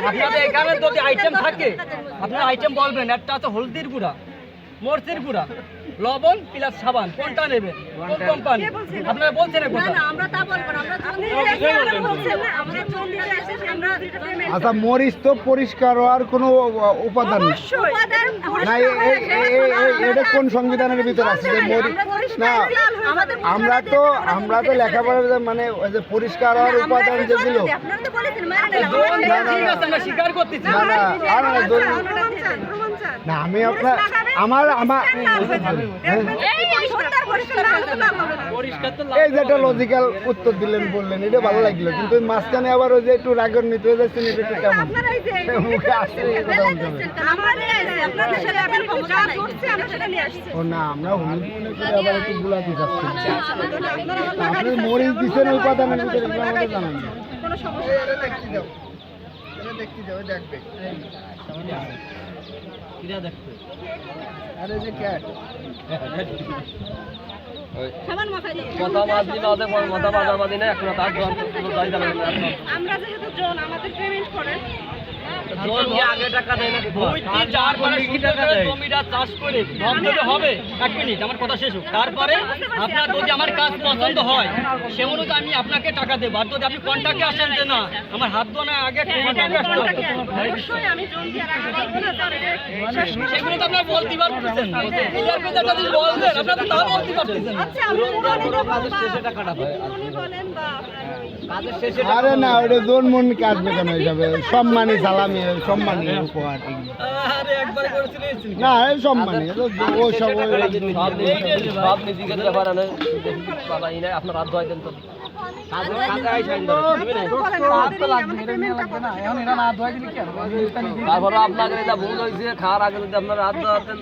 আপনাদের এখানে যদি আইটেম থাকে আপনারা আইটেম বলবেন। একটা আছে হলদির গুঁড়া, মরচির গুঁড়া, লবণ প্লাস সাবান, কোনটা নেবেন, কোন কোম্পানি আপনারা বলছেন? আচ্ছা, মরিচ তো পরিষ্কার হওয়ার কোনো উপাদান নেই না, এটা কোন সংবিধানের ভিতরে আছে যে মরিচ না? আমরা তো লেখাপড়া মানে ওই যে পরিষ্কার হওয়ার উপাদান যেগুলো স্বীকার করতেছি না, আমি আপনার আমার এই যে একটা লজিক্যাল উত্তর দিলেন, বললেন, এটা ভালো লাগলো। কিন্তু মাঝখানে আবার ওই যে একটু রাগান্বিত হয়ে যাচ্ছেন, এটা একটু কেমন মুখে আসছে কথা বলতে হবে। ও না, আমরা হলুদ মনে করে আবার একটু গুলাতে যাচ্ছি। আপনি মরিচ দিচ্ছেন উপাদানের ভিতরে, এগুলো আমাকে জানান না। দেখবে আরে যে ক্যাট কথা মাছ দিন ওদের মাথা বাজার বাদি না, এখন তার জন আমরা যেহেতু জন আমাদের পেমেন্ট করেন, জন কি আগে টাকা দেয় না? 2-3-4 করে জমিটা চাষ করে ধরে হবে। এক মিনিট, আমার কথা শেষ হোক। তারপরে আপনার যদি আমার কাজ পছন্দ হয় সে অনুযায়ী আমি আপনাকে টাকা দেবো। আর যদি আপনি কন্ট্রাক্টে আসেন যে না আমার হাত ধোয়া আগে অবশ্যই আমি জন দিয়ে রাখবো না, সেগুলো তো আপনার বলতে পারতেছেন না। বলবেন আপনার তো তা বলতে পারতেছেন। আচ্ছা আমি কাজের শেষে টাকাটা পাই বলেন বা কাজের শেষে আরে না, ওটা জন মন কাজ বেকানো হিসাবে সম্মানী সালামি, সম্মানী উপহার আরে একবার করেছিলেন না, এই সম্মানী ও সব সব নিজেকে ব্যাপার আনে বাবাই না। আপনার হাত ধোয়াই দেন তো তারপরে আপনাকে এটা ভুল হয়েছে, খাওয়ার আগে যদি আপনার হাত ধোয়াতেন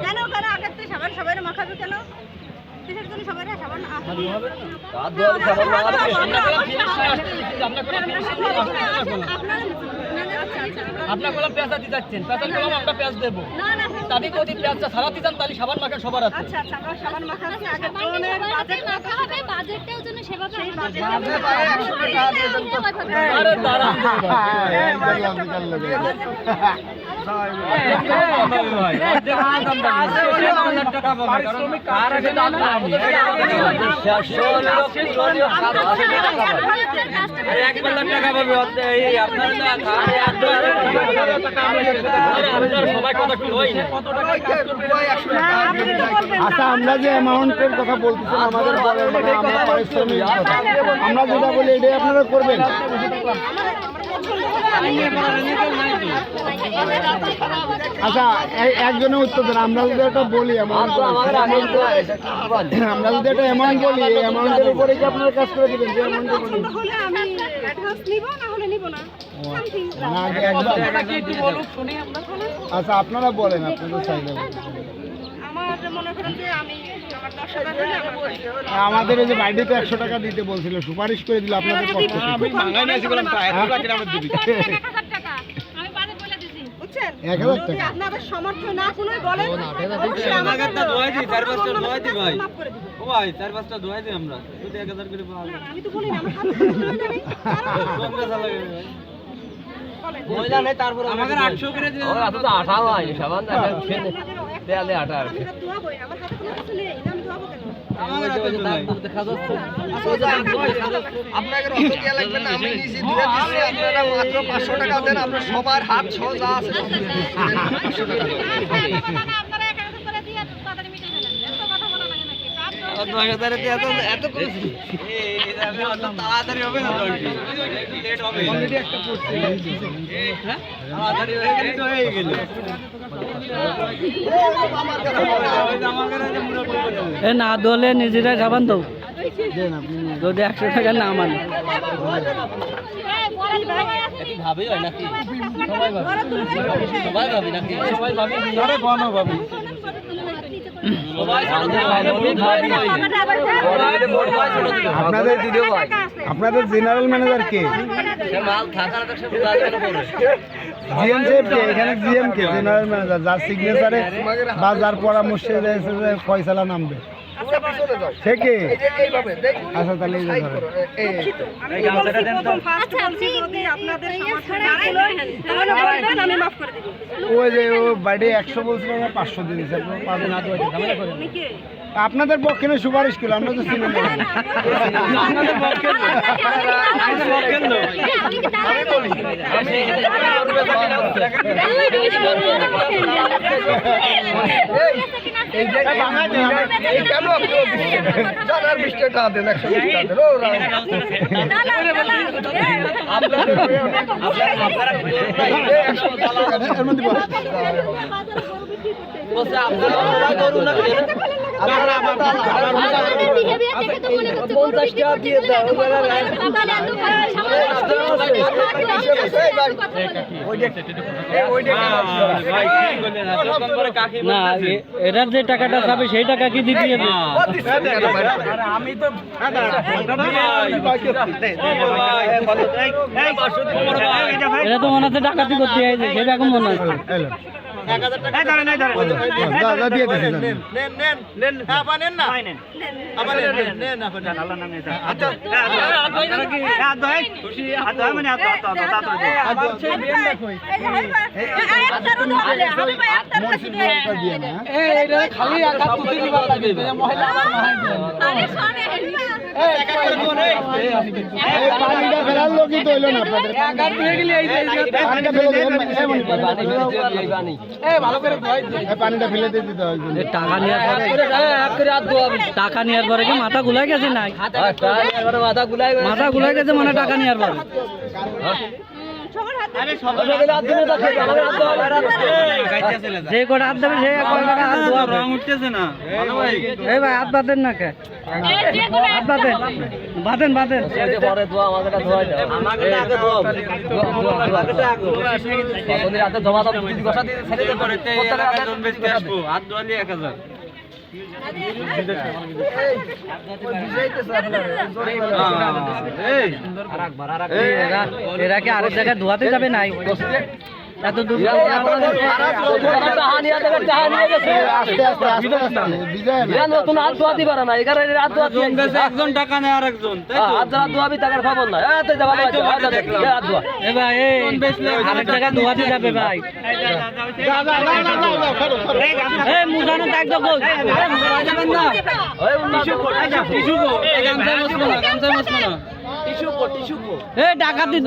কেন কেন আগের থেকে সাবান সবাই মাখাবে কেন? কিসের জন্য সবাই সাবান আপনার কলম পেঁয়াজ দিতে যাচ্ছেন, পেঁয়াজের কলম আমরা পেঁয়াজ দেবো। তাদের যদি পেঁয়াজটা সারাতে চান তাহলে সাবান মাখা সবার আছে। আচ্ছা আচ্ছা, আমরা সাবান মাখাচ্ছি আগে জনের বাজেট মাখা হবে, বাজেটটাও জন্য সেভাবে আরে দাঁড়ান আচ্ছা, আমরা যে অ্যামাউন্টের কথা বলতেছেন আমাদের বলেন, মানে আমরা পারিশ্রমিক কথা আমরা যেটা বলি এটাই আপনারা করবেন। আচ্ছা, একজনের উত্তর দেন। আমরা যদি একটা বলি অ্যামাউন্ট, আমরা যদি একটা অ্যামাউন্ট বলি, এই অ্যামাউন্টের উপরে কি আপনারা কাজ করে দেবেন? যে অ্যামাউন্ট বলি আচ্ছা, আপনারা বলেন আপনাদের চাইলে। আমাদের এই যে বাইরে তো 100 টাকা দিতে বলছিল, সুপারিশ করে দিল আপনাদের পক্ষ থেকে। 1000 টাকা আপনাদের সমর্থ না কোনো বলেন আমি তো বলি না আমার মহিলা নেই, তারপর আমাদের 800 করে দিন। ওরা তো আটা হয় সাবান তেলে আটা আর কি। আমার হাতে কোনো কিছু নেই, আমি ধোয়াবো কেন? আমাদের হাতে তারপর দেখা যাচ্ছে আপনাদের অত দেয়া লাগবে না, আমি নিজে ধুয়ে দিচ্ছি, আপনারা মাত্র 500 টাকা দেন, আমরা সবার হাত সোজা আছে 500 টাকা দেন। আপনারা এখানে করে দিয়ে তাড়াতাড়ি মিটে ফেলেন, এত কথা বলা লাগে নাকি? এত করেছি তাড়াতাড়ি হবে না, লেট হবে। অলরেডি একটা পড়ছে, হ্যাঁ তাড়াতাড়ি হয়ে গেল। এ না দলে নিজেরাই সাবান দাও যদি 100 টাকা না মানে ভাবি হয় নাকি? সবাই ভাবি নাকি? সবাই ভাবি, আরে বনো ভাবি। আপনাদের জেনারেল ম্যানেজার কে? জিএম সাহেব কে? এখানে জিএম কে? জেনারেল ম্যানেজার যার সিগনেচারে বা যার পরামর্শে ফয়সালা নামবে সে কে? আচ্ছা তাহলে এই যে ধরেন। ওই যে ও বাইরে 100 বলছিল না 500 দিয়ে দিয়েছে, আপনারা পাবেন না। আপনাদের পক্ষে না সুপারিশ করলো, আমরা তো চিনি না। আপনাদের পক্ষে না এটার যে টাকাটা পাবে সেই টাকা কি দিতে হবে? আমি তো এটা তো মনে হচ্ছে ডাকাতি করতে হয়েছে, সেটা এখন মনে হচ্ছে। দিয়ে দিয়েছি খালি পানিটা ফেলার লোকই তো হইলো না আপনাদের। পানিটা ফেলে দিয়ে দিতে হয়। টাকা নেওয়ার পরে টাকা নেওয়ার পরে কি মাথা গুলাই গেছে? নাই মাথা গুলাই গেছে মানে টাকা নেওয়ার পরে। যে কটা হাত দেবে সেই কটা হাত ধোয়া রং উঠতেছে না। এই ভাই হাত বাঁধেন না কে? হাত বাঁধেন বাঁধেন বাঁধেন। হাত ধোয়ালি 1000। এরা কি আরেক জায়গায় ধোয়াতে যাবে? নাই এত দূর নতুন হাত ধোয়াতে পারে না। একজন টাকা নেয় আর একজন ধোয়াবি টাকার খবর নাই। আরেক জায়গায় ধোয়াতে যাবে ভাই। মুজানো ডাকাতির